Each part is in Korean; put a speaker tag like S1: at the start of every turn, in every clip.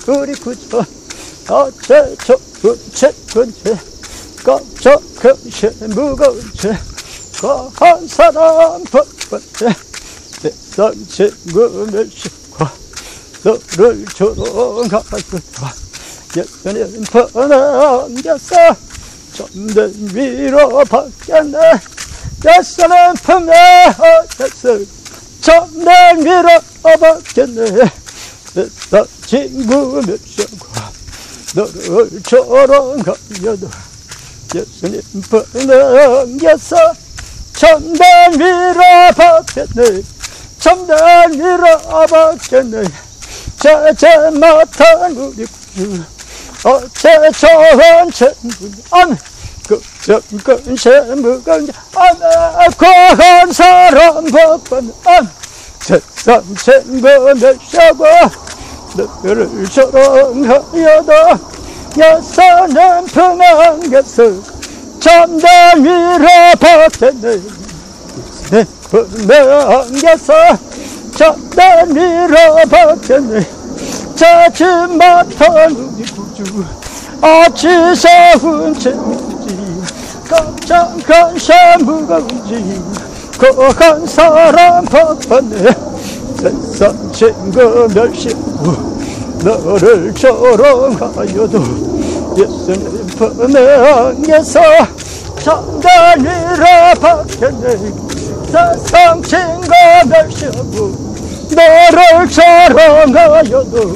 S1: 우리 구조 어째 좁은 채 꺼져 금세 무거운 채 거한 사람 번번째 내선 친구 멸시과 너를 조롱하였다 예수님 퍼넘겼어 점점 위로 바뀌었네 예수님 품에 어렸어 점점 위로 바뀌었네 내선 친구 멸시과 너를 조롱하여도 예수님 퍼넘겼어 점점 위로 바뀌었네 점점 위로 바뀌었네 제제 못한 우리 구주 어째 좋은 친구 아멘 근세 무거운 아멘 과한 사랑 법은 아멘 세상 친구 멸시하고 너를 조롱하여도 예수님 품안겨서 점점 위로 바뀌었네 내 품에 안겨서 점점 위로 바뀌었네 자지 못한 우리 구주 어찌서운 채인지 깜짝한 새 무거운지 거한 사람 바빴네 세상 친구 멸시하고 너를 조롱하여도 예수님 품에 안겨서 점점 위로 바뀌었네 세상 친구 멸시하고 너를 조롱하여도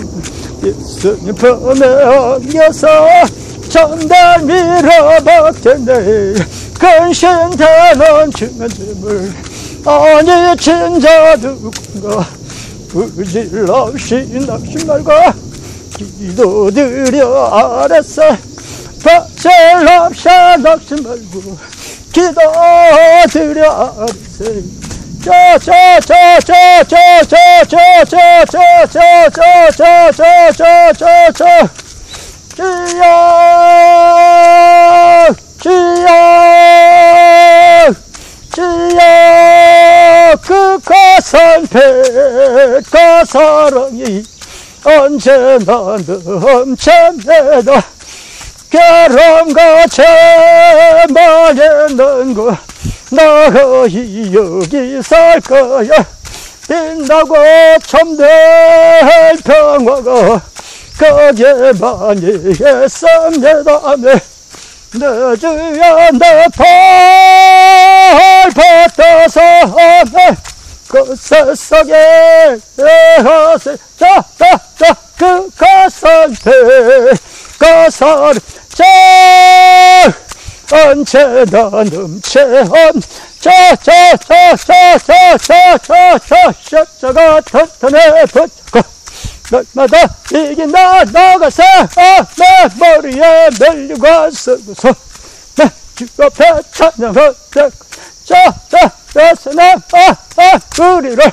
S1: 예수님 품에 안겨서 점점 위로 바뀌었네 근신되는 증언됨을 아니 진짜 누군가 의질 없이 낙심 말고 기도드려 아랬어 박질 없이 낙심 말고 기도드려 아랬어 지역 그 거선 배가 사랑이 언제나 넘쳐내다 괴로움과 재망에는 거 너희 여기 살 거야 빛나고 참된 평화가 거기에 많이 있습니다 아멘 내 주여 내 팔 받아서 아멘 그 세상에 하세 그 가산배 가산 언제나 넘쳐온 셔츠가 튼튼해 붙고 날마다 이긴다 나가서 내 머리에 멜리가 쓰고서 내 주 앞에 찬양을 예수님 우리를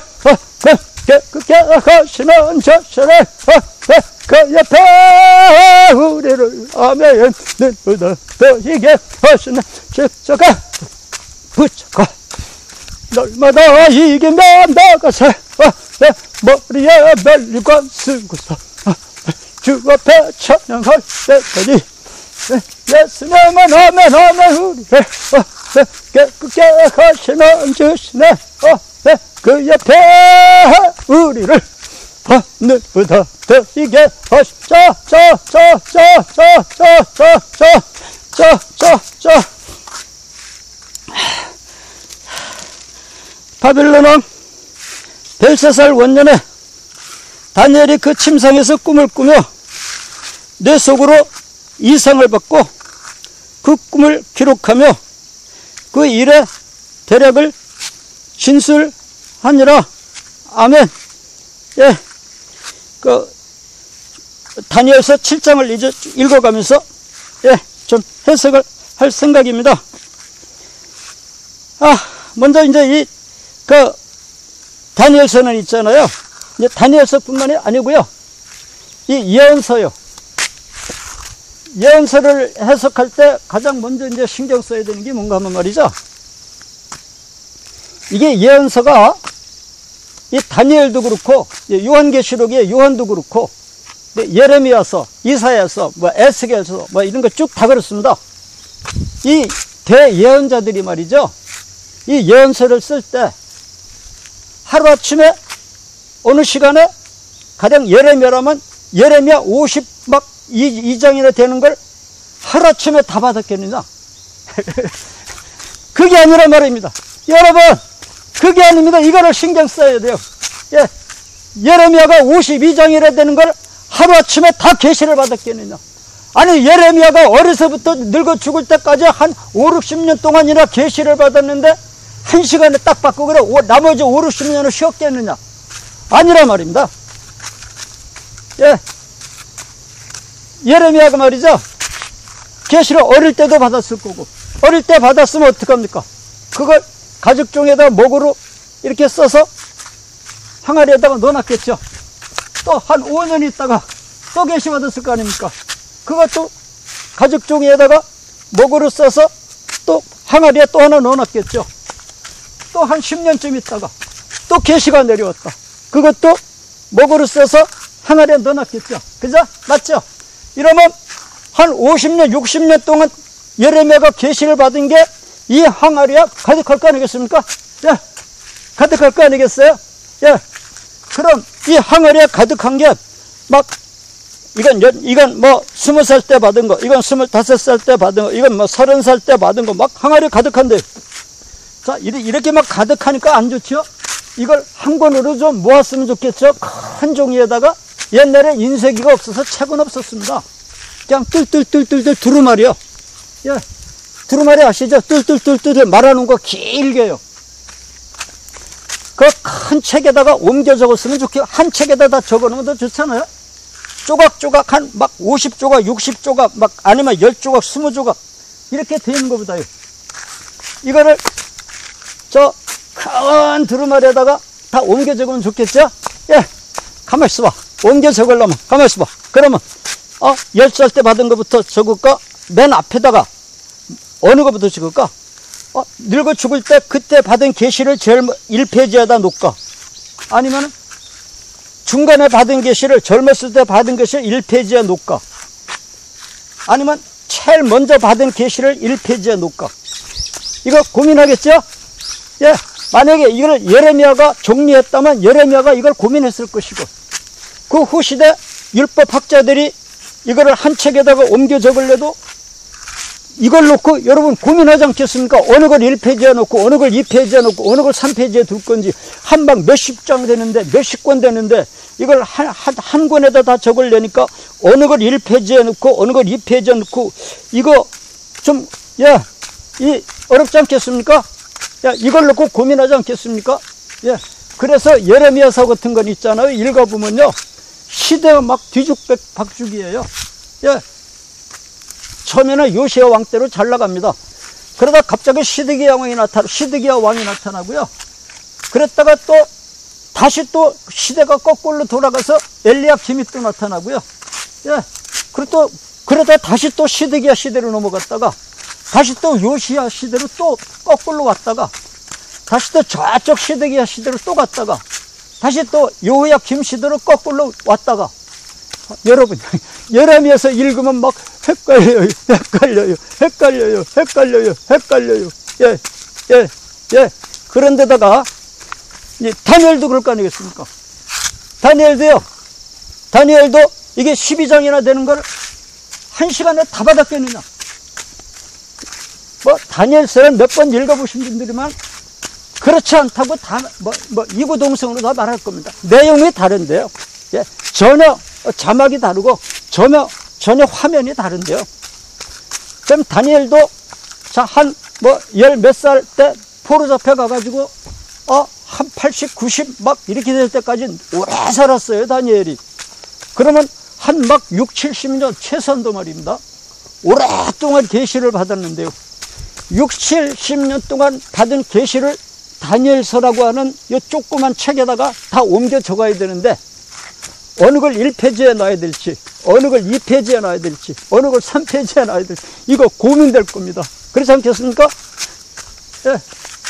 S1: 깨끗게 하시는 저신에 그 옆에 우리를 아멘 눈보다 더 이게 하시는 십자가 붙잡고 날마다 이기면 나가서 내 머리에 멜리관 쓰고서 주 앞에 찬양할 때까지 예수님은 아멘 아멘 우리를 깨끗게 하시는 주시네 그 옆에 우리를 하늘보다 더 이게 하시죠 바빌론 왕 벨사살 원년에 다니엘이 그 침상에서 꿈을 꾸며 뇌 속으로 이상을 받고 그 꿈을 기록하며 그 일의 대략을 진술하니라. 아멘. 예, 그 다니엘서 7장을 읽어가면서 좀 해석을 할 생각입니다. 먼저 이제 그 다니엘서는 있잖아요. 이제 다니엘서뿐만이 아니고요. 이 예언서요. 예언서를 해석할 때 가장 먼저 이제 신경 써야 되는 게 뭔가 하면 말이죠. 이게 예언서가 이 다니엘도 그렇고, 요한계시록의 요한도 그렇고, 예레미야서, 이사야서, 뭐 에스겔서, 뭐 이런 거 쭉 다 그렇습니다. 이 대예언자들이 말이죠. 이 예언서를 쓸 때 하루아침에 어느 시간에 가령 예레미야라면 예레미야 52장이나 되는 걸 하루아침에 다 받았겠느냐? 그게 아니란 말입니다. 여러분, 그게 아닙니다. 이거를 신경 써야 돼요. 예. 예레미야가 52장이라 되는 걸 하루아침에 다 계시를 받았겠느냐? 아니, 예레미야가 어려서부터 늙어 죽을 때까지 한 5, 60년 동안이나 계시를 받았는데 한 시간에 딱 받고 그래 나머지 5, 60년을 쉬었겠느냐? 아니란 말입니다. 예. 예레미야가 말이죠. 계시를 어릴 때도 받았을 거고, 어릴 때 받았으면 어떡합니까? 그걸 가죽종에다 목으로 이렇게 써서 항아리에다가 넣어놨겠죠. 또 한 5년 있다가 또 계시 받았을 거 아닙니까? 그것도 가죽종이에다가 목으로 써서 또 항아리에 또 하나 넣어놨겠죠. 또 한 10년쯤 있다가 또 계시가 내려왔다. 그것도 목으로 써서 항아리에 넣어놨겠죠. 그죠? 맞죠? 이러면 한 50년, 60년 동안 예레미야가 계시를 받은 게 이 항아리에 가득할 거 아니겠습니까? 예. 가득할 거 아니겠어요? 예. 그럼 이 항아리에 가득한 게 막 이건 뭐 20살 때 받은 거, 이건 25살 때 받은 거, 이건 뭐 30살 때 받은 거 막 항아리에 가득한데, 자, 이렇게 막 가득하니까 안 좋죠? 이걸 한 권으로 좀 모았으면 좋겠죠? 큰 종이에다가. 옛날에 인쇄기가 없어서 책은 없었습니다. 그냥 뜰뜰뜰뜰뜰 두루마리요. 예. 두루마리 아시죠? 뜰뜰뜰뜰 말하는 거 길게요. 그 큰 책에다가 옮겨 적었으면 좋겠고, 한 책에다 다 적어놓으면 더 좋잖아요? 조각조각 한 막 50조각, 60조각, 막 아니면 10조각, 20조각, 이렇게 되는 것보다요. 이거를 저 큰 두루마리에다가 다 옮겨 적으면 좋겠죠? 예. 가만히 있어봐. 옮겨 적으려면, 가만히 있어봐. 그러면, 10살 때 받은 것부터 적을까? 맨 앞에다가, 어느 것부터 적을까? 늙어 죽을 때 그때 받은 계시를 제일 1페이지에다 놓을까? 아니면 중간에 받은 계시를 젊었을 때 받은 계시를 1페이지에 놓을까? 아니면 제일 먼저 받은 계시를 1페이지에 놓을까? 이거 고민하겠죠? 예. 만약에 이걸 예레미야가 정리했다면 예레미야가 이걸 고민했을 것이고, 그 후시대 율법학자들이 이거를 한 책에다가 옮겨 적으려도 이걸 놓고 여러분 고민하지 않겠습니까? 어느 걸 1페이지에 놓고 어느 걸 2페이지에 놓고 어느 걸 3페이지에 둘 건지, 한 방 몇십 장 되는데 몇십 권 되는데 이걸 한 권에다 다 적으려니까 어느 걸 1페이지에 놓고 어느 걸 2페이지에 놓고, 이거 좀 이 어렵지 않겠습니까? 이걸 놓고 고민하지 않겠습니까? 예. 그래서 예레미야서 같은 건 있잖아요. 읽어보면요, 시대가 막 뒤죽박죽이에요. 예. 처음에는 요시야 왕 때로 잘 나갑니다. 그러다 갑자기 시드기야 왕이 나타나고요. 그랬다가 또 다시 또 시대가 거꾸로 돌아가서 엘리야김이 또 나타나고요. 예. 그러다 다시 또 시드기야 시대로 넘어갔다가 다시 또 요시야 시대로 또 거꾸로 왔다가 다시 또 저쪽 시드기야 시대로 또 갔다가 다시 또 여호야김 시대로 거꾸로 왔다가, 여러분 예레미야서 읽으면 막 헷갈려요. 예. 그런데다가 다니엘도 그럴 거 아니겠습니까? 다니엘도 이게 12장이나 되는 걸 한 시간에 다 받았겠느냐? 뭐 다니엘서를 몇 번 읽어보신 분들이면 그렇지 않다고 다 이구동성으로 다 말할 겁니다. 내용이 다른데요. 예, 전혀 자막이 다르고 전혀 화면이 다른데요. 그럼 다니엘도 한 열 몇 살 때 포로 잡혀 가가지고 한 80, 90 막 이렇게 될 때까지 오래 살았어요, 다니엘이. 그러면 한 막 6, 70년 최소한도 말입니다. 오랫동안 계시를 받았는데요. 6, 70년 동안 받은 계시를 다니엘서라고 하는 이 조그만 책에다가 다 옮겨 적어야 되는데, 어느 걸 1페이지에 놔야 될지, 어느 걸 2페이지에 놔야 될지, 어느 걸 3페이지에 놔야 될지, 이거 고민될 겁니다. 그렇지 않겠습니까? 예.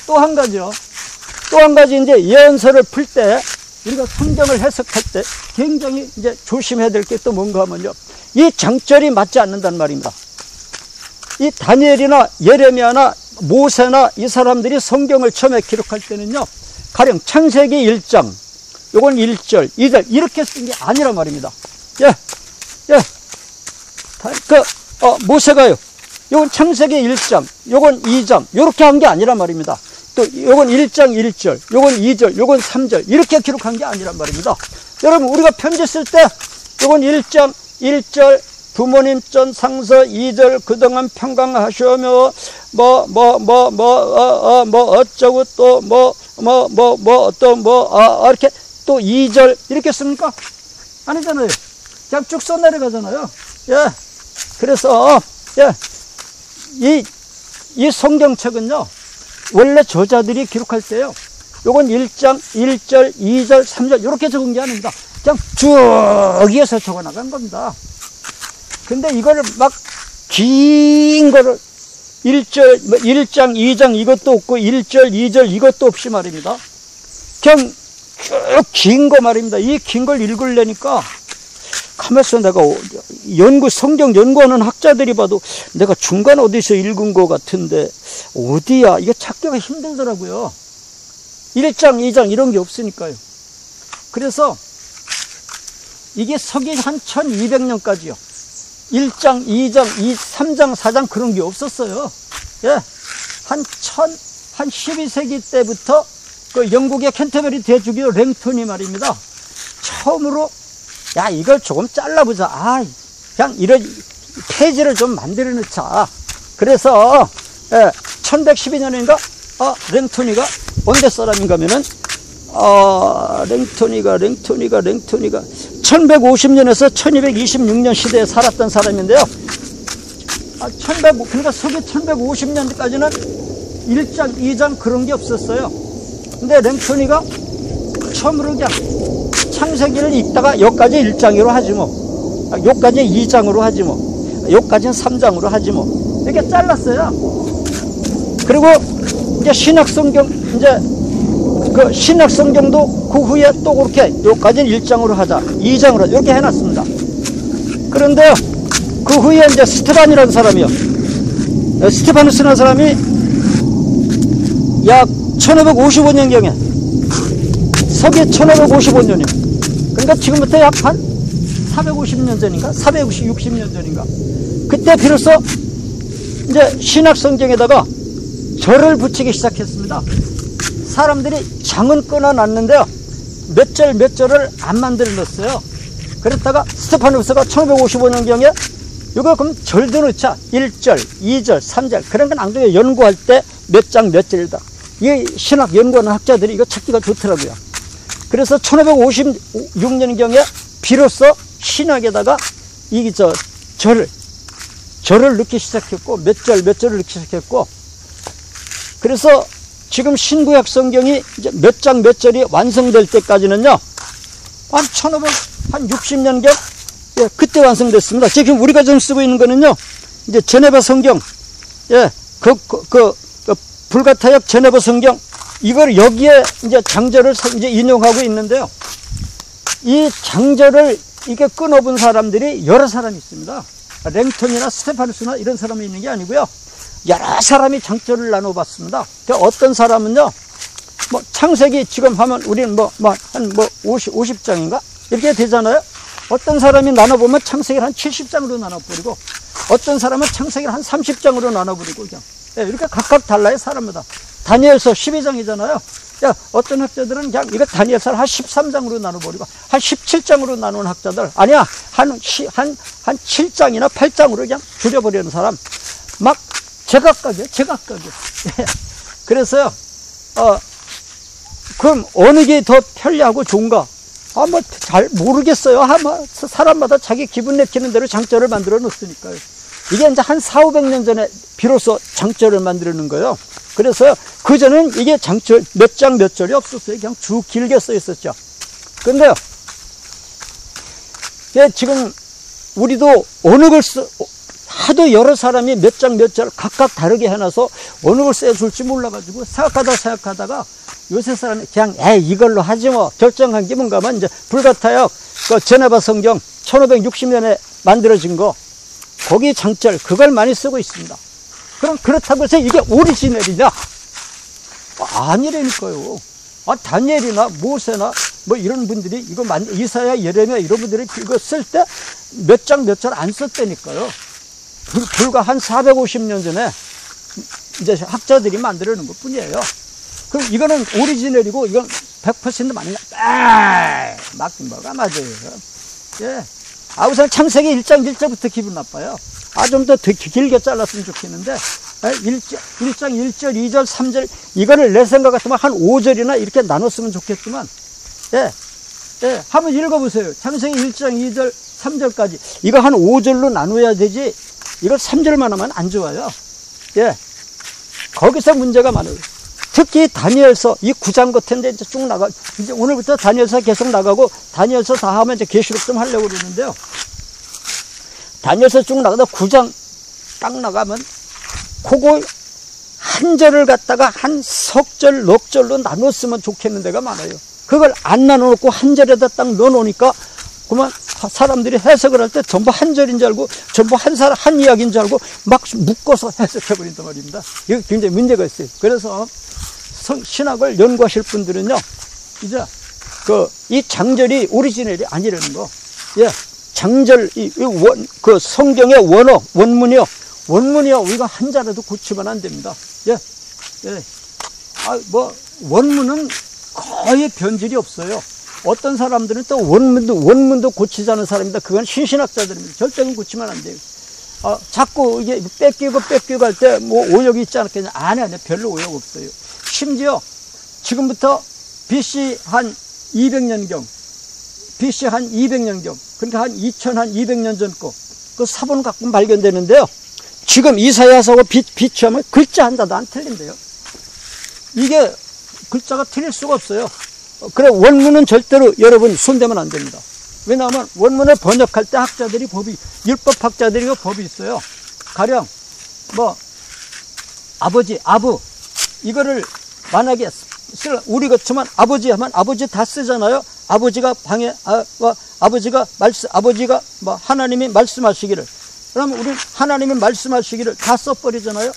S1: 또 한 가지요. 또 한 가지 이제 예언서를 풀 때, 우리가 성경을 해석할 때 굉장히 이제 조심해야 될 게 또 뭔가 하면요, 이 장절이 맞지 않는단 말입니다. 이 다니엘이나 예레미야나 모세나 이 사람들이 성경을 처음에 기록할 때는요, 가령 창세기 1장, 요건 1절, 2절 이렇게 쓴 게 아니란 말입니다. 모세가요, 요건 창세기 1장, 요건 2장 요렇게 한 게 아니란 말입니다. 또 요건 1장 1절, 요건 2절, 요건 3절 이렇게 기록한 게 아니란 말입니다. 여러분, 우리가 편지 쓸 때 요건 1장 1절 부모님 전 상서 2절 그동안 평강하시오며 어쩌고 또 이렇게 또 2절 이렇게 씁니까? 아니잖아요. 그냥 쭉 써내려가잖아요. 예. 그래서 이 성경책은요, 원래 저자들이 기록할 때요, 요건 1장 1절 2절 3절 이렇게 적은 게 아닙니다. 그냥 쭉 위에서 적어 나간 겁니다. 근데 이거를 막 긴 거를 1장 2장 이것도 없고 1절 2절 이것도 없이 말입니다. 그냥 쭉 긴 거 말입니다. 이 긴 걸 읽으려니까 가만있어, 내가 성경 연구하는 학자들이 봐도 내가 중간 어디서 읽은 것 같은데 어디야, 이게 찾기가 힘들더라고요. 1장 2장 이런 게 없으니까요. 그래서 이게 서기 한 1200년까지요 1장 2장 3장 4장 그런 게 없었어요. 예. 한 12세기 때부터 그 영국의 캔터베리 대주교 랭턴이 말입니다, 처음으로 야, 이걸 조금 잘라보자. 그냥 이런 페이지를 좀 만들어 놓자. 그래서 1112년인가 랭토니가 언제 사람인가 하면은 랭토니가 1150년에서 1226년 시대에 살았던 사람인데요. 그러니까 서기 1150년까지는 1장 2장 그런 게 없었어요. 근데 랭토니가 처음으로 그냥 창세기를 읽다가 여기까지 1장으로 하지 뭐, 여기까지 2장으로 하지 뭐, 여기까지는 3장으로 하지 뭐, 이렇게 잘랐어요. 그리고 이제 신약성경, 이제 그 신약성경도 그 후에 또 그렇게 여기까지는 1장으로 하자, 2장으로 하자, 이렇게 해놨습니다. 그런데 그 후에 이제 스테반이라는 사람이요, 스테파누스라는 사람이 약 1555년경에, 서기 1555년이요. 그러니까 지금부터 약 한 450년 전인가? 460년 전인가? 그때 비로소 이제 신약성경에다가 절을 붙이기 시작했습니다. 사람들이 장은 끊어놨는데요, 몇 절을 안 만들어 놨어요. 그랬다가 스테파누스가 1555년경에 이거 그럼 절도 넣자. 1절, 2절, 3절. 그런 건 안 돼요. 연구할 때 몇 장, 몇 절이다. 이 신학 연구하는 학자들이 이거 찾기가 좋더라고요. 그래서 1556년경에 비로소 신학에다가 절을 넣기 시작했고, 몇 절을 넣기 시작했고, 그래서 지금 신구약 성경이 이제 몇 장 몇 절이 완성될 때까지는요, 한 1560년경, 예, 그때 완성됐습니다. 지금 우리가 지금 쓰고 있는 거는요, 이제 제네바 성경, 예, 불가타역 제네바 성경, 이걸 여기에 이제 장절을 이제 인용하고 있는데요. 이 장절을 이게 끊어본 사람들이 여러 사람이 있습니다. 랭턴이나 스테파누스나 이런 사람이 있는 게 아니고요. 여러 사람이 장절을 나눠봤습니다. 어떤 사람은요, 창세기 지금 하면 우리는 한 50장인가? 이렇게 되잖아요. 어떤 사람이 나눠보면 창세기를 한 70장으로 나눠버리고, 어떤 사람은 창세기를 한 30장으로 나눠버리고, 그냥. 예, 이렇게 각각 달라요, 사람마다. 다니엘서 12장이잖아요. 어떤 학자들은 그냥 이거 다니엘서를 한 13장으로 나눠버리고, 한 17장으로 나누는 학자들, 아니야, 한 7장이나 8장으로 그냥 줄여버리는 사람. 막 제각각이에요. 예. 그래서요, 그럼 어느 게 더 편리하고 좋은가? 잘 모르겠어요. 사람마다 자기 기분 내키는 대로 장절을 만들어 놓으니까요. 이게 이제 한 400~500년 전에 비로소 장절을 만들어 놓은 거예요. 그래서 그전엔 이게 장절, 몇 장 몇 절이 없었어요. 그냥 쭉 길게 써 있었죠. 근데요, 지금 우리도 어느 걸 하도 여러 사람이 몇 장 몇 절 각각 다르게 해놔서 어느 걸 써줄지 몰라가지고 생각하다가 요새 사람이 그냥 이걸로 하지 뭐 결정한 게 뭔가 하면 이제 불가타역 그 제네바 성경 1560년에 만들어진 거 거기 장절 그걸 많이 쓰고 있습니다. 그럼 그렇다고 해서 이게 오리지널이냐? 아니라니까요. 다니엘이나 모세나 뭐 이런 분들이 이거 이사야 예레미야 이런 분들이 이거 쓸 때 몇 장 몇 절 안 썼다니까요. 불과 한 450년 전에 이제 학자들이 만들어 놓은 것 뿐이에요. 그럼 이거는 오리지널이고 이건 100% 맞느냐? 맞긴 뭐가 맞아요. 예. 우선 창세기 1장 1절부터 기분 나빠요. 좀 더 길게 잘랐으면 좋겠는데 1장 1절 2절 3절 이거를 내 생각 같으면 한 5절이나 이렇게 나눴으면 좋겠지만 한번 읽어보세요. 창세기 1장 2절 3절까지 이거 한 5절로 나눠야 되지 이걸 3절만 하면 안 좋아요. 거기서 문제가 많아요. 특히 다니엘서 이 9장 같은데 이제 쭉 나가 이제 오늘부터 다니엘서 계속 나가고 다니엘서 다 하면 이제 계시록 좀 하려고 그러는데요. 다니엘서 쭉 나가다 9장 딱 나가면 그거 한 절을 갖다가 한 석절, 넉 절로 나눴으면 좋겠는 데가 많아요. 그걸 안 나눠놓고 한 절에다 딱 넣어놓으니까 그만 사람들이 해석을 할 때 전부 한 절인 줄 알고 전부 한 이야기인 줄 알고 막 묶어서 해석해버린단 말입니다. 이거 굉장히 문제가 있어요. 그래서 신학을 연구하실 분들은요, 이제 이 장절이 오리지널이 아니라는 거. 장절, 그 성경의 원문이요. 이거 한자라도 고치면 안 됩니다. 원문은 거의 변질이 없어요. 어떤 사람들은 또 원문도 고치지 않은 사람입니다. 그건 신신학자들입니다. 절대 고치면 안 돼요. 자꾸 이게 뺏기고 할 때 뭐 오역이 있지 않겠냐? 아니, 별로 오역 없어요. 심지어 지금부터 BC 한 200년경, 그러니까 한 2200년 전 그 사본 가끔 발견되는데요. 지금 이사야서하고 비추하면 글자 한자도 안 틀린대요. 이게 글자가 틀릴 수가 없어요. 그래, 원문은 절대로 여러분 손대면 안 됩니다. 왜냐하면 원문을 번역할 때 학자들이 율법학자들이 법이 있어요. 가령 아부 이거를 만약에 우리 같으면 아버지 하면 아버지 다 쓰잖아요. 아버지가 아버지가 하나님이 말씀하시기를, 그러면 우리 하나님이 말씀하시기를 다 써버리잖아요.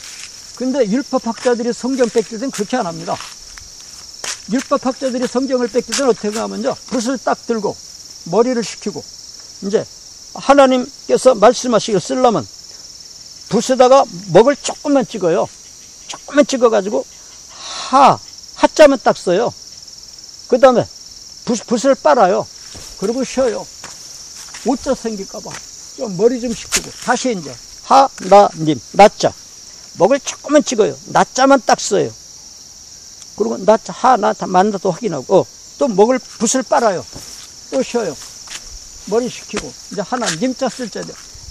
S1: 근데 율법학자들이 성경 뺏길 땐 그렇게 안 합니다. 율법학자들이 성경을 뺏길 때는 어떻게 하면요, 붓을 딱 들고 머리를 식히고 이제 하나님께서 말씀하시기를 쓰려면 붓에다가 먹을 조금만 찍어요. 조금만 찍어가지고 하자만 딱 써요. 그 다음에 붓을 빨아요. 그리고 쉬어요. 오자 생길까봐 좀 머리 좀 식히고 다시 이제 하나님 나자 먹을 조금만 찍어요. 나자만 딱 써요. 그리고 나자 맞나 또 확인하고 또 먹을 붓을 빨아요. 또 쉬어요. 머리 식히고 이제 하나 님자 쓸 때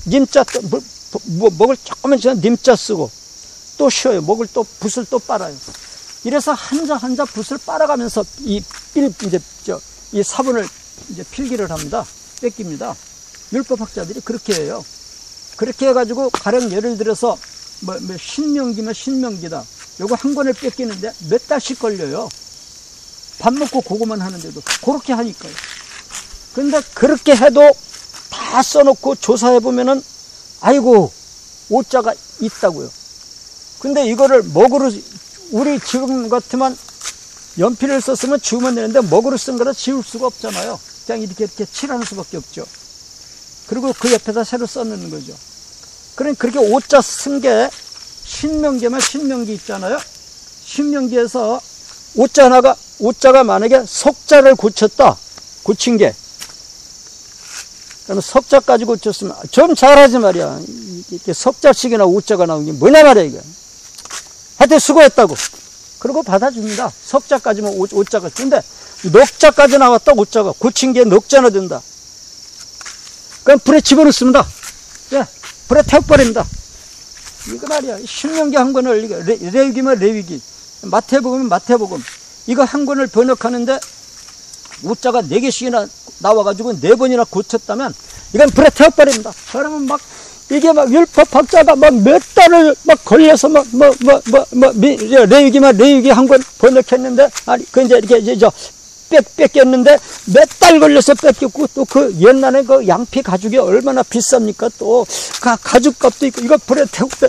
S1: 님자 또 먹을 조금만 찍어 님자 쓰고 또 쉬어요. 먹을 또 붓을 또 빨아요. 이래서 한자 붓을 빨아가면서 이 사본을 이제 필기를 합니다. 뺏깁니다. 율법학자들이 그렇게 해요. 그렇게 해가지고 가령 예를 들어서 신명기면 신명기다. 요거 한 권을 뺏기는데 몇 달씩 걸려요. 밥 먹고 그거만 하는데도 그렇게 하니까요. 근데 그렇게 해도 다 써놓고 조사해보면은 아이고 오자가 있다고요. 근데 이거를 먹으로 우리 지금 같으면 연필을 썼으면 지우면 되는데 먹으로 쓴 거라 지울 수가 없잖아요. 그냥 이렇게 칠하는 수밖에 없죠. 그리고 그 옆에다 새로 써놓는 거죠. 그러니까 그렇게 오자 쓴 게 신명기면 신명기 있잖아요. 신명기에서 오자가 만약에 석자를 고친 게 그러면 석자까지 고쳤으면 좀 잘하지 말이야. 이렇게 석자씩이나 오자가 나온 게 뭐냐 말이야 이거. 하여튼 수고했다고. 그리고 받아줍니다. 석자까지면 오자가. 근데 넉자까지 나왔다 오자가. 고친 게 넉자나 된다. 그럼 불에 집어넣습니다. 불에 태워버립니다. 이거 말이야. 신명기 한 권을, 레위기면 레위기, 마태복음이면 마태복음. 이거 한 권을 번역하는데 오자가 4개씩이나 나와가지고 4번이나 고쳤다면 이건 불에 태워버립니다. 그러면 막 이게 막 율법 학자가 막 몇 달을 막 걸려서 레위기 한 권 번역했는데, 아니, 그 이제 이렇게 뺏겼는데 몇 달 걸려서 뺏겼고, 또 그 옛날에 그 양피 가죽이 얼마나 비쌉니까? 또 가죽값도 있고, 이거 불에 태우고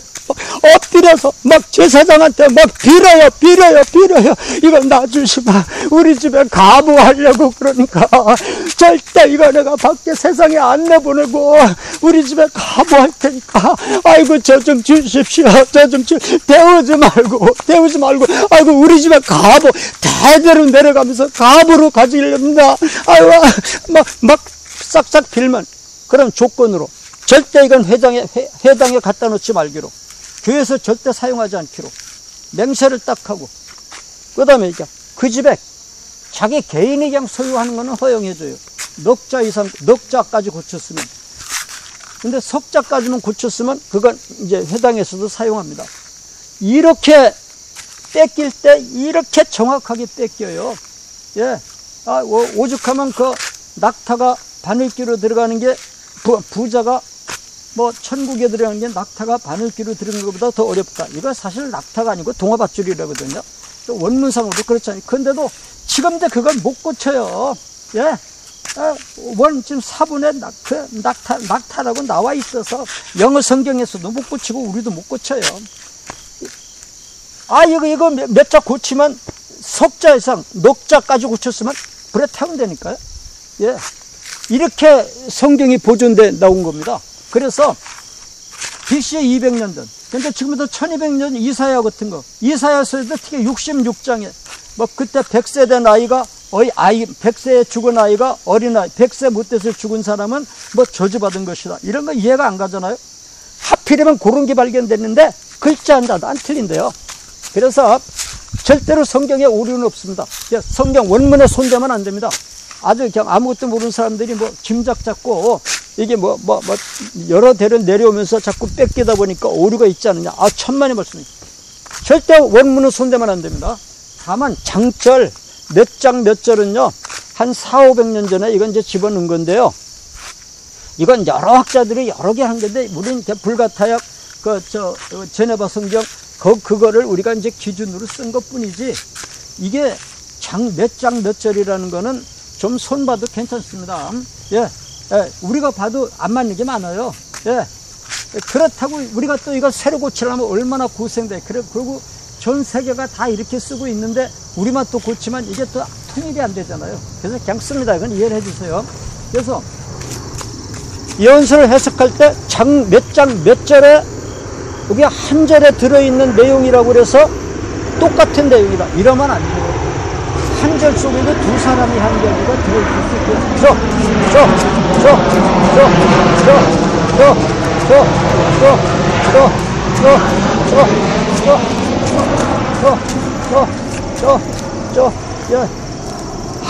S1: 엎드려서 막 제사장한테 막 빌어요. 이거 놔주시마. 우리 집에 가부하려고. 그러니까 절대 이거 내가 밖에 세상에 안 내보내고 우리 집에 가부할 테니까 아이고 저 좀 주십시오. 저 좀 데우지 말고 아이고 우리 집에 가부 대대로 내려가면서 가부로 가지렵니다. 아이고 막 싹싹 빌면, 그런 조건으로 절대 이건 회당에 갖다 놓지 말기로, 교회에서 절대 사용하지 않기로 맹세를 딱 하고, 그 다음에 이제 그 집에 자기 개인이 그냥 소유하는 거는 허용해줘요. 넉 자까지 고쳤으면. 근데 석자까지만 고쳤으면 그건 이제 회당에서도 사용합니다. 이렇게 뺏길 때 이렇게 정확하게 뺏겨요. 예. 오죽하면 그 낙타가 바늘귀로 들어가는 게, 부자가 뭐 천국에 들어가는 게 낙타가 바늘귀로 들어가는 것보다 더 어렵다. 이거 사실 낙타가 아니고 동화밧줄이라거든요. 또 원문상으로 그렇잖아요. 그런데도 지금도 그걸 못 고쳐요. 예. 지금 사본에 낙타라고 나와 있어서 영어 성경에서도 못 고치고 우리도 못 고쳐요. 이거 몇 자 고치면 석자 이상, 넉자까지 고쳤으면 불에 태운다니까요. 예. 이렇게 성경이 보존돼 나온 겁니다. 그래서 BC 200년 전, 근데 지금부터 1200년 이사야 같은 거, 이사야서에도 특히 66장에 뭐 그때 100세 된 아이가 100세에 죽은 아이가 어린아이, 100세 못 돼서 죽은 사람은 뭐 저주받은 것이다. 이런 거 이해가 안 가잖아요. 하필이면 그런 게 발견됐는데 글자 한 자도 안 틀린대요. 그래서 절대로 성경에 오류는 없습니다. 성경 원문에 손대면 안 됩니다. 아주 그냥 아무것도 모르는 사람들이 뭐 짐작 잡고 이게 여러 대를 내려오면서 자꾸 뺏기다 보니까 오류가 있지 않느냐. 천만의 말씀입니다. 절대 원문은 손대면 안 됩니다. 다만 장절 몇 장 몇 절은요, 한 400~500년 전에 이건 이제 집어넣은 건데요. 이건 여러 학자들이 여러 개 한 건데, 우리는 불가타약 제네바 성경 그거를 우리가 이제 기준으로 쓴 것 뿐이지, 이게 몇 장 몇 절이라는 거는 좀 손봐도 괜찮습니다. 예. 우리가 봐도 안 맞는 게 많아요. 예. 그렇다고 우리가 또 이걸 새로 고치려면 얼마나 고생돼. 그리고 전 세계가 다 이렇게 쓰고 있는데 우리만 또 고치면 이게 또 통일이 안 되잖아요. 그래서 그냥 씁니다. 이건 이해를 해주세요. 그래서 예언서를 해석할 때 몇 장 몇 절에, 여기 한 절에 들어있는 내용이라고 그래서 똑같은 내용이다, 이러면 안 돼요. 한 절 속에도 두 사람이 한 절이가 들어있을 수 있고요.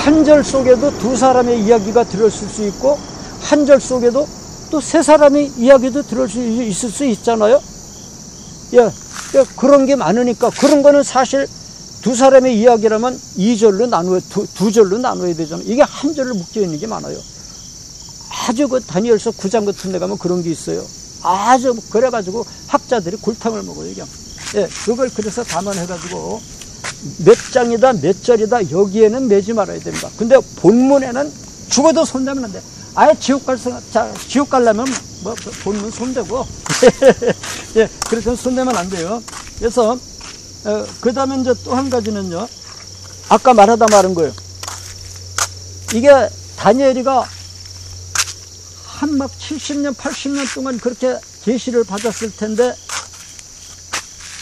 S1: 한 절 속에도 두 사람의 이야기가 들어있을 수 있고, 한 절 속에도 또 세 사람의 이야기도 있을 수 있잖아요. 예, 그런 게 많으니까, 그런 거는 사실 두 사람의 이야기라면 2절로 두 절로 나눠야 되잖아요. 이게 한 절로 묶여 있는 게 많아요. 아주 그 다니엘서 9장 같은 데 가면 그런 게 있어요. 아주 그래가지고 학자들이 골탕을 먹어요, 그냥. 예, 그걸 그래서 감안해가지고 몇 장이다, 몇 절이다, 여기에는 매지 말아야 됩니다. 근데 본문에는 죽어도 손대면 안 돼. 아예 지옥 가려면 본문 손대고. 예, 그래서 손대면 안 돼요. 그래서, 그 다음에 이제 또 한 가지는요, 아까 말하다 말은 거예요. 이게 다니엘이가 한 70년, 80년 동안 그렇게 계시를 받았을 텐데,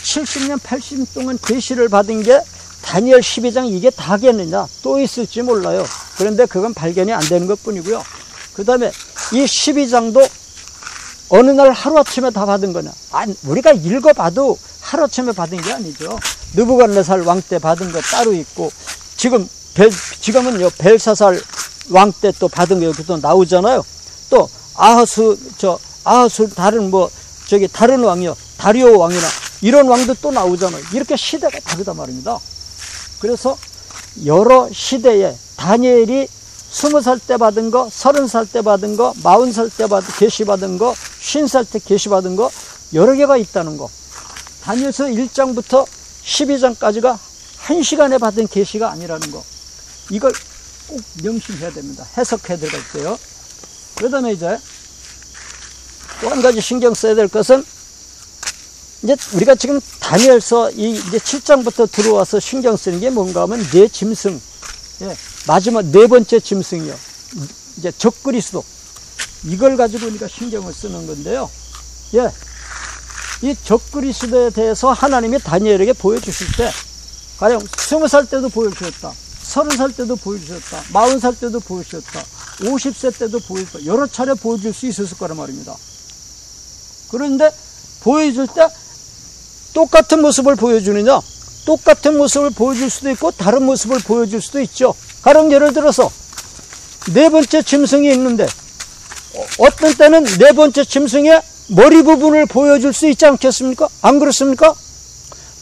S1: 70년, 80년 동안 계시를 받은 게 다니엘 12장 이게 다겠느냐? 또 있을지 몰라요. 그런데 그건 발견이 안 되는 것 뿐이고요. 그 다음에 이 12장도 어느 날 하루아침에 다 받은 거냐? 우리가 읽어봐도 하루아침에 받은 게 아니죠. 느부갓네살 왕 때 받은 거 따로 있고, 지금은요, 벨사살 왕 때 또 받은 게 여기 또 나오잖아요. 또 아하수 다른 왕이요, 다리오 왕이나 이런 왕도 또 나오잖아요. 이렇게 시대가 다르단 말입니다. 그래서 여러 시대에 다니엘이 20살 때 받은 거, 30살 때 받은 거, 40살 때 계시 받은 거, 50살 때 계시 받은 거 여러 개가 있다는 거. 다니엘서 1장부터 12장까지가 1시간에 받은 계시가 아니라는 거. 이걸 꼭 명심해야 됩니다. 해석해야 될 때요. 그 다음에 이제 또 한 가지 신경 써야 될 것은, 이제 우리가 지금 다니엘서 이제 7장부터 들어와서 신경 쓰는 게 뭔가 하면 네 짐승, 예, 마지막 네 번째 짐승이요. 이제 적그리스도. 이걸 가지고 우리가 신경을 쓰는 건데요. 예. 이 적그리스도에 대해서 하나님이 다니엘에게 보여주실 때, 가령 20살 때도 보여주셨다. 30살 때도 보여주셨다. 40살 때도 보여주셨다. 50세 때도 보여주셨다. 여러 차례 보여줄 수 있었을 거란 말입니다. 그런데 보여줄 때 똑같은 모습을 보여주느냐? 똑같은 모습을 보여줄 수도 있고 다른 모습을 보여줄 수도 있죠. 가령 예를 들어서 네 번째 짐승이 있는데 어떤 때는 네 번째 짐승의 머리 부분을 보여줄 수 있지 않겠습니까? 안 그렇습니까?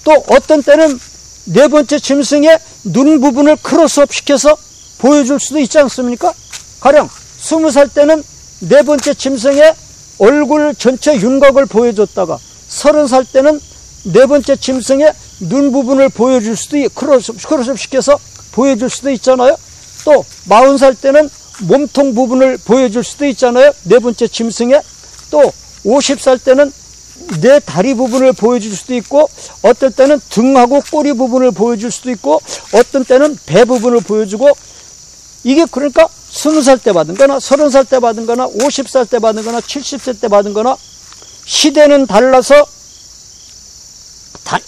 S1: 또 어떤 때는 네 번째 짐승의 눈 부분을 크로스업 시켜서 보여줄 수도 있지 않습니까? 가령 20살 때는 네 번째 짐승의 얼굴 전체 윤곽을 보여줬다가 30살 때는 네 번째 짐승의 눈 부분을 보여줄 수도 크로스업 시켜서 보여줄 수도 있잖아요. 또 40살 때는 몸통 부분을 보여줄 수도 있잖아요. 네 번째 짐승의. 또 50살 때는 내 다리 부분을 보여줄 수도 있고, 어떨 때는 등하고 꼬리 부분을 보여줄 수도 있고, 어떤 때는 배 부분을 보여주고, 이게 그러니까 20살 때 받은 거나 30살 때 받은 거나 50살 때 받은 거나 70세 때 받은 거나 시대는 달라서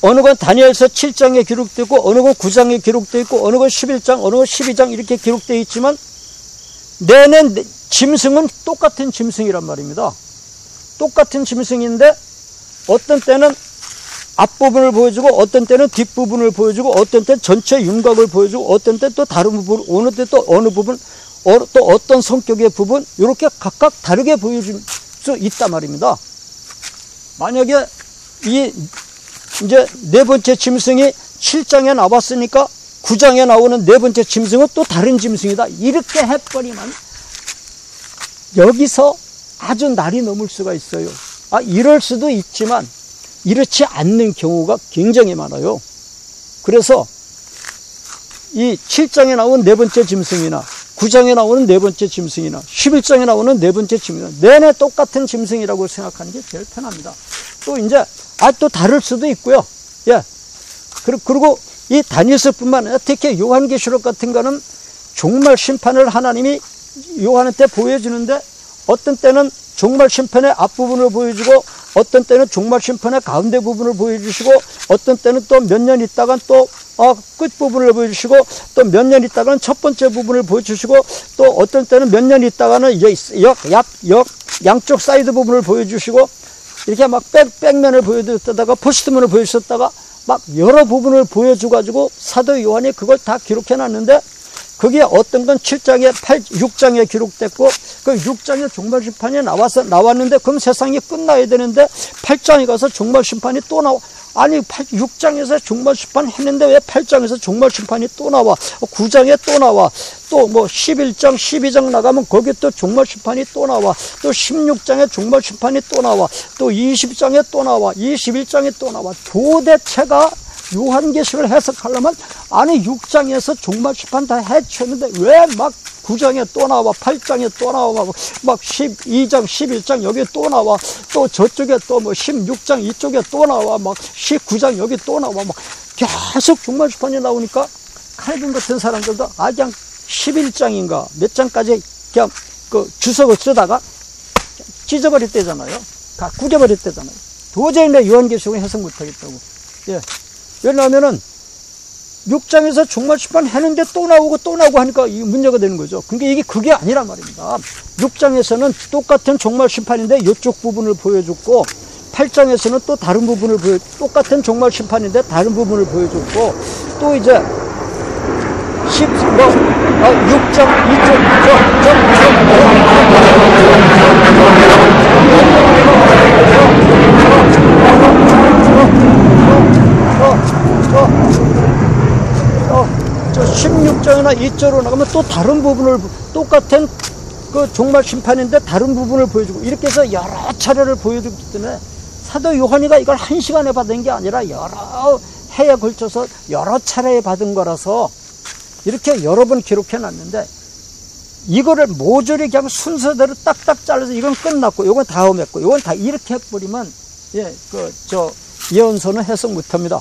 S1: 어느 건 다니엘서 7장에 기록되어 있고, 어느 건 9장에 기록되어 있고, 어느 건 11장, 어느 건 12장 이렇게 기록되어 있지만 내내 짐승은 똑같은 짐승이란 말입니다. 똑같은 짐승인데 어떤 때는 앞부분을 보여주고, 어떤 때는 뒷부분을 보여주고, 어떤 때는 전체 윤곽을 보여주고, 어떤 때는 또 다른 부분, 어느 때 또 어느 부분, 또 어떤 성격의 부분, 이렇게 각각 다르게 보여줄 수 있단 말입니다. 만약에 이제 네 번째 짐승이 7장에 나왔으니까 9장에 나오는 네 번째 짐승은 또 다른 짐승이다. 이렇게 해버리면 여기서 아주 날이 넘을 수가 있어요. 이럴 수도 있지만 이렇지 않는 경우가 굉장히 많아요. 그래서 이 7장에 나온 네 번째 짐승이나 9장에 나오는 네 번째 짐승이나 11장에 나오는 네 번째 짐승이나 내내 똑같은 짐승이라고 생각하는 게 제일 편합니다. 또 이제 또 다를 수도 있고요. 예. 그리고 이 다니엘서뿐만 아니라 특히 요한계시록 같은 거는 종말 심판을 하나님이 요한한테 보여주는데, 어떤 때는 종말 심판의 앞부분을 보여주고, 어떤 때는 종말 심판의 가운데 부분을 보여주시고, 어떤 때는 또 몇 년 있다간 또 끝부분을 보여주시고, 또 몇 년 있다가는 첫 번째 부분을 보여주시고, 또 어떤 때는 몇 년 있다가는 양쪽 사이드 부분을 보여주시고, 이렇게 막 백면을 보여줬다가 포스트문을 보여주셨다가 막 여러 부분을 보여줘가지고 사도 요한이 그걸 다 기록해놨는데, 그게 어떤 건 7장에 6장에 기록됐고, 그 6장에 종말 심판이 나왔는데, 그럼 세상이 끝나야 되는데 8장에 가서 종말 심판이 또 나와. 아니 6장에서 종말 심판 했는데 왜 8장에서 종말 심판이 또 나와? 9장에 또 나와. 또 뭐 11장 12장 나가면 거기 또 종말 심판이 또 나와. 또 16장에 종말 심판이 또 나와. 또 20장에 또 나와. 21장에 또 나와. 도대체가 요한계시를 해석하려면, 아니 6장에서 종말 심판 다 해쳤는데 왜 막 9장에 또 나와, 8장에 또 나와, 막 12장, 11장 여기 또 나와, 또 저쪽에 또 뭐 16장 이쪽에 또 나와, 막 19장 여기 또 나와, 막 계속 종말 심판이 나오니까 칼빈 같은 사람들도 그냥 11장인가 몇 장까지 그냥 그 주석을 쓰다가 찢어버릴 때잖아요. 다 구겨버릴 때잖아요. 도저히 내 요한계시록은 해석 못하겠다고. 예. 왜냐하면은 6장에서 종말 심판 했는데 또 나오고 하니까 이 문제가 되는 거죠. 그러니까 그게 아니란 말입니다. 6장에서는 똑같은 종말 심판인데 이쪽 부분을 보여줬고, 8장에서는 또 다른 부분을 똑같은 종말 심판인데 다른 부분을 보여줬고, 또 이제 6장 저 16 16장이나 2절로 나가면 또 다른 부분을, 똑같은 그 종말 심판인데 다른 부분을 보여주고, 이렇게 해서 여러 차례를 보여주기 때문에 사도 요한이가 이걸 한 시간에 받은 게 아니라 여러 해에 걸쳐서 여러 차례에 받은 거라서 이렇게 여러 번 기록해 놨는데, 이거를 모조리 그냥 순서대로 딱딱 잘라서 이건 끝났고 이건 다음에 거, 이건 다 이렇게 해버리면 예언서는 해석 못합니다.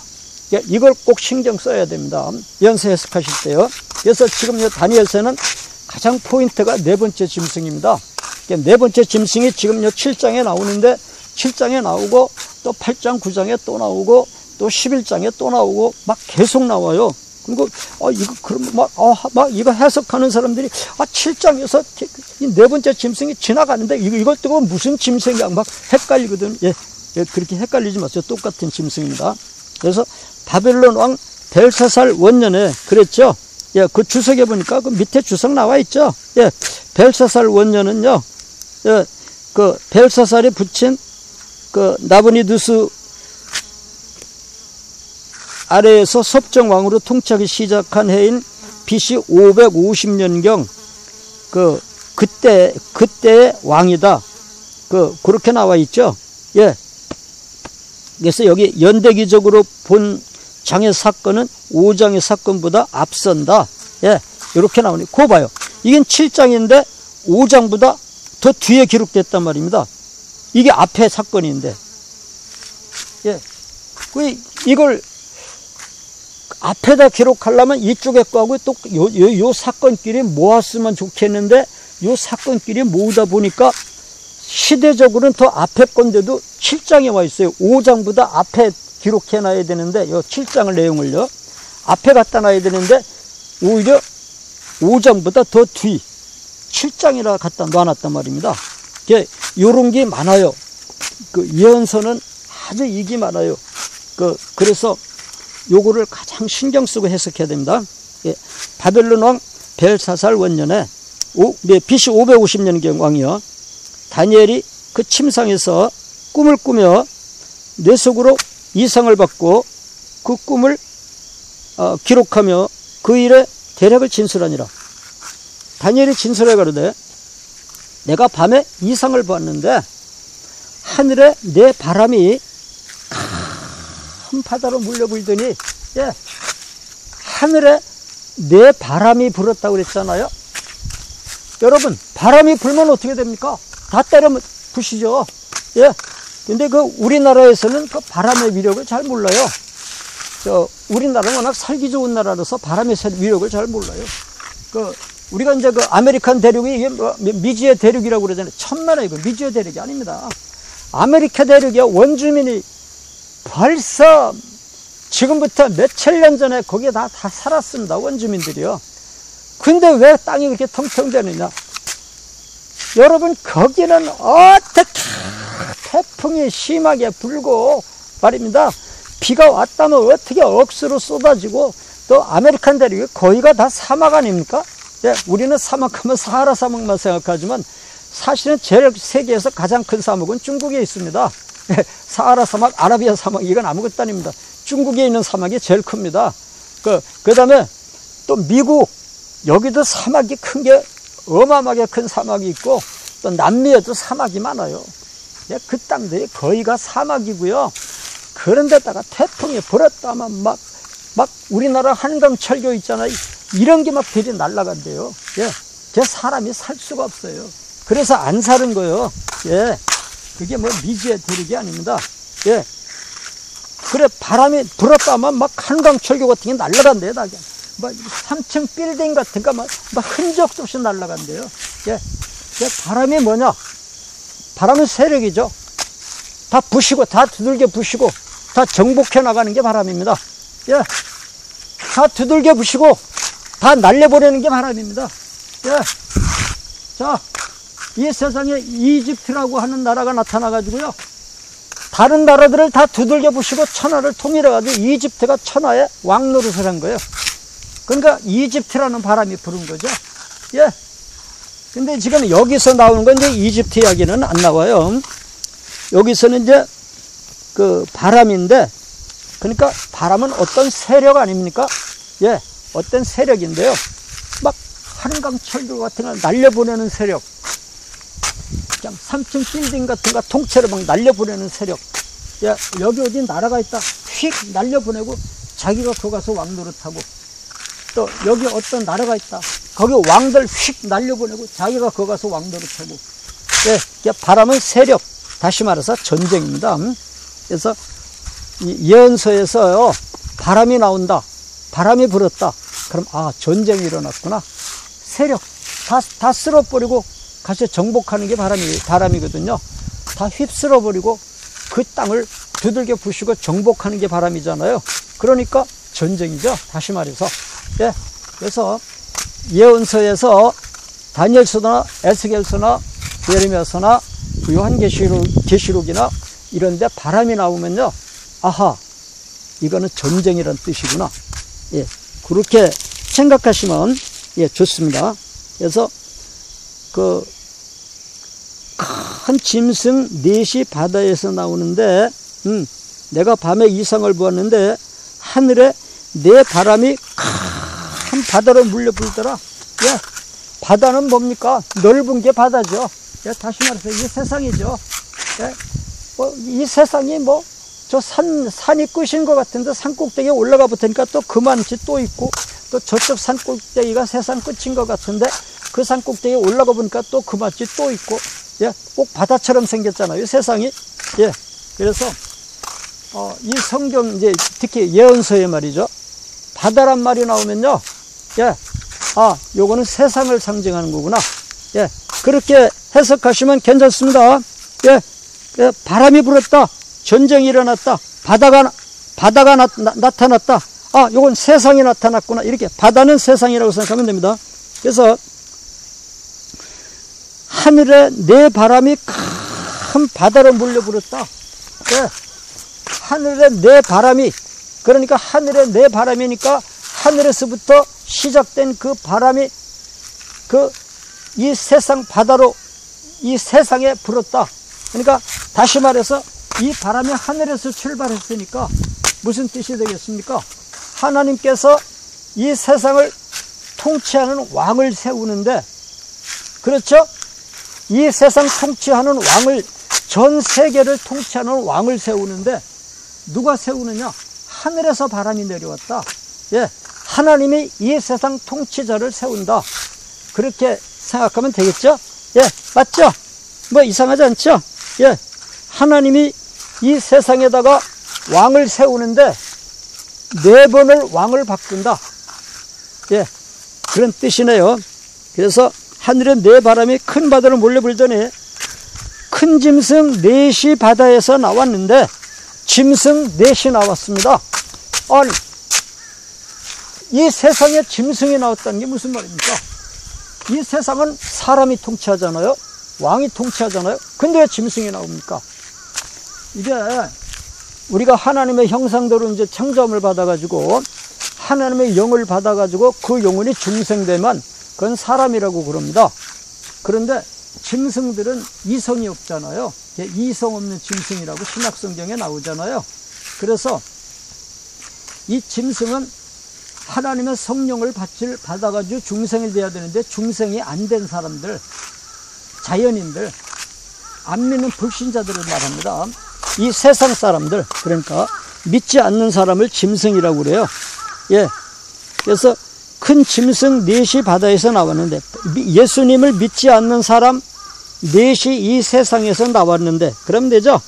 S1: 이걸 꼭 신경 써야 됩니다. 예언서 해석하실 때요. 그래서 지금 다니엘서는 가장 포인트가 네 번째 짐승입니다. 네 번째 짐승이 지금 7장에 나오는데, 7장에 나오고 또 8장 9장에 또 나오고 또 11장에 또 나오고 막 계속 나와요. 그리고 이거 그럼 막 이거 해석하는 사람들이 7장에서 이 네 번째 짐승이 지나가는데 이걸 뜨고 무슨 짐승이야 막 헷갈리거든. 예, 그렇게 헷갈리지 마세요. 똑같은 짐승입니다. 그래서 바벨론 왕 벨사살 원년에 그랬죠. 예, 그 주석에 보니까 그 밑에 주석 나와 있죠. 예, 벨사살 원년은요, 예, 그 벨사살이 붙인 그 나부니두스 아래에서 섭정왕으로 통치하기 시작한 해인 BC 550년경 그때의 왕이다. 그렇게 나와 있죠. 예. 그래서 여기 연대기적으로 본 장의 사건은 5장의 사건보다 앞선다. 예. 이렇게 나오니, 그거 봐요. 이건 7장인데 5장보다 더 뒤에 기록됐단 말입니다. 이게 앞에 사건인데. 예. 이걸 앞에다 기록하려면 이쪽에 거하고 또 요 사건끼리 모았으면 좋겠는데, 요 사건끼리 모으다 보니까 시대적으로는 더 앞에 건데도 7장에 와 있어요. 5장보다 앞에 기록해 놔야 되는데, 요 7장을 내용을요. 앞에 갖다 놔야 되는데, 오히려 5장보다 더 뒤, 7장이라 갖다 놔놨단 말입니다. 요런 게 많아요. 예언서는 아주 이기 많아요. 그래서 요거를 가장 신경 쓰고 해석해야 됩니다. 예, 바벨론 왕 벨사살 원년에 BC 550년경 왕이요, 다니엘이 그 침상에서 꿈을 꾸며 뇌 속으로 이상을 받고 그 꿈을 기록하며 그 일의 대략을 진술하니라. 다니엘이 진술해 가로되, 내가 밤에 이상을 봤는데 하늘에 내 바람이 큰 바다로 몰려불더니, 예, 하늘에 내 바람이 불었다고 그랬잖아요. 여러분, 바람이 불면 어떻게 됩니까? 다 때려 부시죠. 예. 근데 우리나라에서는 그 바람의 위력을 잘 몰라요. 우리나라는 워낙 살기 좋은 나라라서 바람의 위력을 잘 몰라요. 우리가 이제 아메리칸 대륙이 이게 미지의 대륙이라고 그러잖아요. 천만에 이거 미지의 대륙이 아닙니다. 아메리카 대륙이야, 원주민이 벌써 지금부터 몇천 년 전에 거기에 다 살았습니다. 원주민들이요. 근데 왜 땅이 그렇게 텅텅대느냐? 여러분, 거기는 어떻게 태풍이 심하게 불고 말입니다. 비가 왔다면 어떻게 억수로 쏟아지고, 또 아메리칸 대륙이 거의가 다 사막 아닙니까? 예, 우리는 사막하면 사하라 사막만 생각하지만 사실은 제일 세계에서 가장 큰 사막은 중국에 있습니다. 예, 사하라 사막, 아라비아 사막, 이건 아무것도 아닙니다. 중국에 있는 사막이 제일 큽니다. 그 다음에 또 미국, 여기도 사막이 큰 게 어마어마하게 큰 사막이 있고, 또 남미에도 사막이 많아요. 예, 그 땅들이 거의가 사막이고요. 그런데다가 태풍이 불었다면 막 우리나라 한강철교 있잖아요. 이런 게 막 들이 날아간대요. 예, 제 사람이 살 수가 없어요. 그래서 안 사는 거예요. 예, 그게 뭐 미지의 대륙이 아닙니다. 예, 그래, 바람이 불었다면 막 한강철교 같은 게 날아간대요. 다 막 3층 빌딩 같은 거 막 흔적도 없이 날아간대요. 예, 바람이 뭐냐? 바람은 세력이죠. 다 부시고, 다 두들겨 부시고, 다 정복해 나가는 게 바람입니다. 예, 다 두들겨 부시고, 다 날려버리는 게 바람입니다. 예, 자, 이 세상에 이집트라고 하는 나라가 나타나가지고요, 다른 나라들을 다 두들겨 부시고 천하를 통일해가지고 이집트가 천하의 왕노릇을 한 거예요. 그러니까 이집트라는 바람이 부른 거죠. 예. 근데 지금 여기서 나오는 건 이제 이집트 이야기는 안 나와요. 여기서는 이제 바람인데, 그러니까 바람은 어떤 세력 아닙니까? 예. 어떤 세력인데요. 막 한강철도 같은 걸 날려보내는 세력, 그냥 3층 빌딩 같은 거 통째로 막 날려보내는 세력. 야, 여기 어디 나라가 있다, 휙 날려보내고 자기가 거기 가서 왕 노릇하고, 또 여기 어떤 나라가 있다, 거기 왕들 휙 날려보내고 자기가 거기 가서 왕 노릇하고. 예, 바람은 세력, 다시 말해서 전쟁입니다. 그래서 이 예언서에서요, 바람이 나온다, 바람이 불었다, 그럼 전쟁이 일어났구나. 세력 다 쓸어버리고 가서 정복하는 게 바람이거든요. 다 휩쓸어버리고 그 땅을 두들겨 부시고 정복하는 게 바람이잖아요. 그러니까 전쟁이죠, 다시 말해서. 예, 그래서 예언서에서 다니엘서나 에스겔서나 예레미야서나 요한계시록이나 이런 데 바람이 나오면요, 아하, 이거는 전쟁이란 뜻이구나. 예, 그렇게 생각하시면 좋습니다. 그래서 큰 짐승 넷이 바다에서 나오는데, 내가 밤에 이상을 보았는데 하늘에 네 바람이 큰 바다로 물려 불더라. 예, 바다는 뭡니까? 넓은 게 바다죠. 예, 다시 말해서 이 세상이죠. 예, 이 세상이 저 산이 끝인 것 같은데 산 꼭대기에 올라가 붙으니까 또 그만치 또 있고, 또 저쪽 산 꼭대기가 세상 끝인 것 같은데 그 산 꼭대기에 올라가 보니까 또 그만치 또 있고, 예, 꼭 바다처럼 생겼잖아요, 세상이. 예, 그래서 이 성경 이제 특히 예언서에 말이죠, 바다란 말이 나오면요, 예, 요거는 세상을 상징하는 거구나. 예, 그렇게 해석하시면 괜찮습니다. 예, 바람이 불었다, 전쟁이 일어났다, 바다가 나타났다. 요건 세상이 나타났구나. 이렇게 바다는 세상이라고 생각하면 됩니다. 그래서 하늘에 네 바람이 큰 바다로 물려불었다. 예, 하늘에 네 바람이, 그러니까 하늘에 네 바람이니까 하늘에서부터 시작된 그 바람이 이 세상 바다로 이 세상에 불었다. 그러니까 다시 말해서 이 바람이 하늘에서 출발했으니까 무슨 뜻이 되겠습니까? 하나님께서 이 세상을 통치하는 왕을 세우는데, 그렇죠? 이 세상 통치하는 왕을, 전 세계를 통치하는 왕을 세우는데 누가 세우느냐? 하늘에서 바람이 내려왔다. 예, 하나님이 이 세상 통치자를 세운다. 그렇게 생각하면 되겠죠? 예, 맞죠? 이상하지 않죠? 예, 하나님이 이 세상에다가 왕을 세우는데 4번을 왕을 바꾼다. 예, 그런 뜻이네요. 그래서 하늘에 네 바람이 큰 바다를 몰려 불더니 큰 짐승 넷이 바다에서 나왔는데, 짐승 넷이 나왔습니다. 아니, 이 세상에 짐승이 나왔다는 게 무슨 말입니까? 이 세상은 사람이 통치하잖아요, 왕이 통치하잖아요. 근데 왜 짐승이 나옵니까? 이게 우리가 하나님의 형상대로 이제 창조함을 받아가지고 하나님의 영을 받아가지고 그 영혼이 중생되면 그건 사람이라고 그럽니다. 그런데 짐승들은 이성이 없잖아요. 이성 없는 짐승이라고 신약성경에 나오잖아요. 그래서 이 짐승은 하나님의 성령을 받아가지고 중생이 돼야 되는데 중생이 안 된 사람들, 자연인들, 안 믿는 불신자들을 말합니다. 이 세상 사람들, 그러니까 믿지 않는 사람을 짐승이라고 그래요. 예, 그래서 큰 짐승 넷이 바다에서 나왔는데, 예수님을 믿지 않는 사람 넷이 이 세상에서 나왔는데, 그러면 되죠?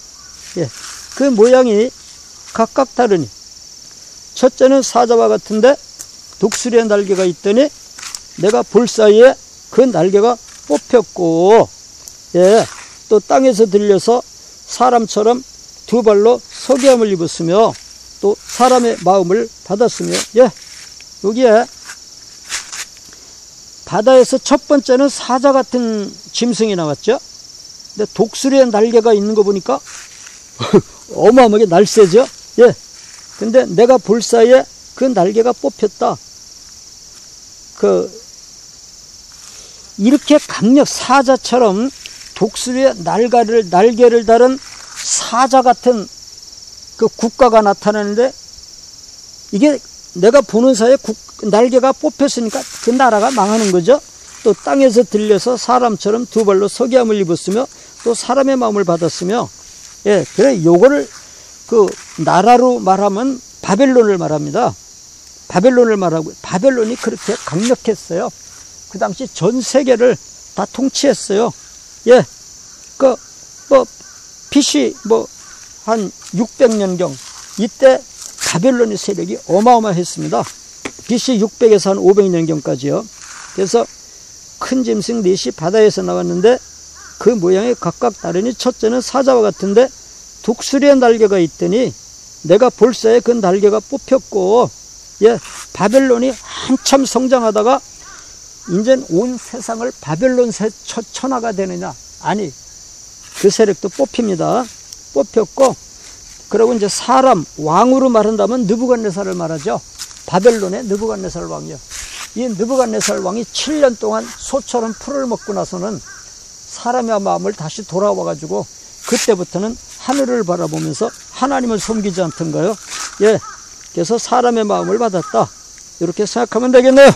S1: 예, 그 모양이 각각 다르니, 첫째는 사자와 같은데 독수리의 날개가 있더니 내가 볼 사이에 그 날개가 뽑혔고, 예, 또 땅에서 들려서 사람처럼 두 발로 서기함을 입었으며 또 사람의 마음을 받았으며, 예, 여기에 바다에서 첫 번째는 사자 같은 짐승이 나왔죠. 근데 독수리의 날개가 있는 거 보니까 어마어마하게 날쌔죠. 예, 근데 내가 볼 사이에 그 날개가 뽑혔다. 이렇게 사자처럼 독수리의 날개를 다른 사자 같은 그 국가가 나타나는데, 이게 내가 보는 사이에 날개가 뽑혔으니까 그 나라가 망하는 거죠. 또 땅에서 들려서 사람처럼 두 발로 서기함을 입었으며 또 사람의 마음을 받았으며, 예, 그래 요거를 그 나라로 말하면 바벨론을 말합니다. 바벨론을 말하고, 바벨론이 그렇게 강력했어요. 그 당시 전 세계를 다 통치했어요. 예, BC 한 600년경 이때 바벨론의 세력이 어마어마했습니다. BC 600에서 한 500년경까지요. 그래서 큰 짐승 넷이 바다에서 나왔는데 그 모양이 각각 다르니 첫째는 사자와 같은데 독수리의 날개가 있더니 내가 볼새에 그 날개가 뽑혔고, 예, 바벨론이 한참 성장하다가 이젠 온 세상을 바벨론 천하가 되느냐? 아니, 그 세력도 뽑힙니다. 뽑혔고, 그리고 이제 사람, 왕으로 말한다면 느부갓네살을 말하죠. 바벨론의 느부갓네살 왕이요. 이 느부갓네살 왕이 7년 동안 소처럼 풀을 먹고 나서는 사람의 마음을 다시 돌아와가지고 그때부터는 하늘을 바라보면서 하나님을 섬기지 않던가요? 예, 그래서 사람의 마음을 받았다. 이렇게 생각하면 되겠네요.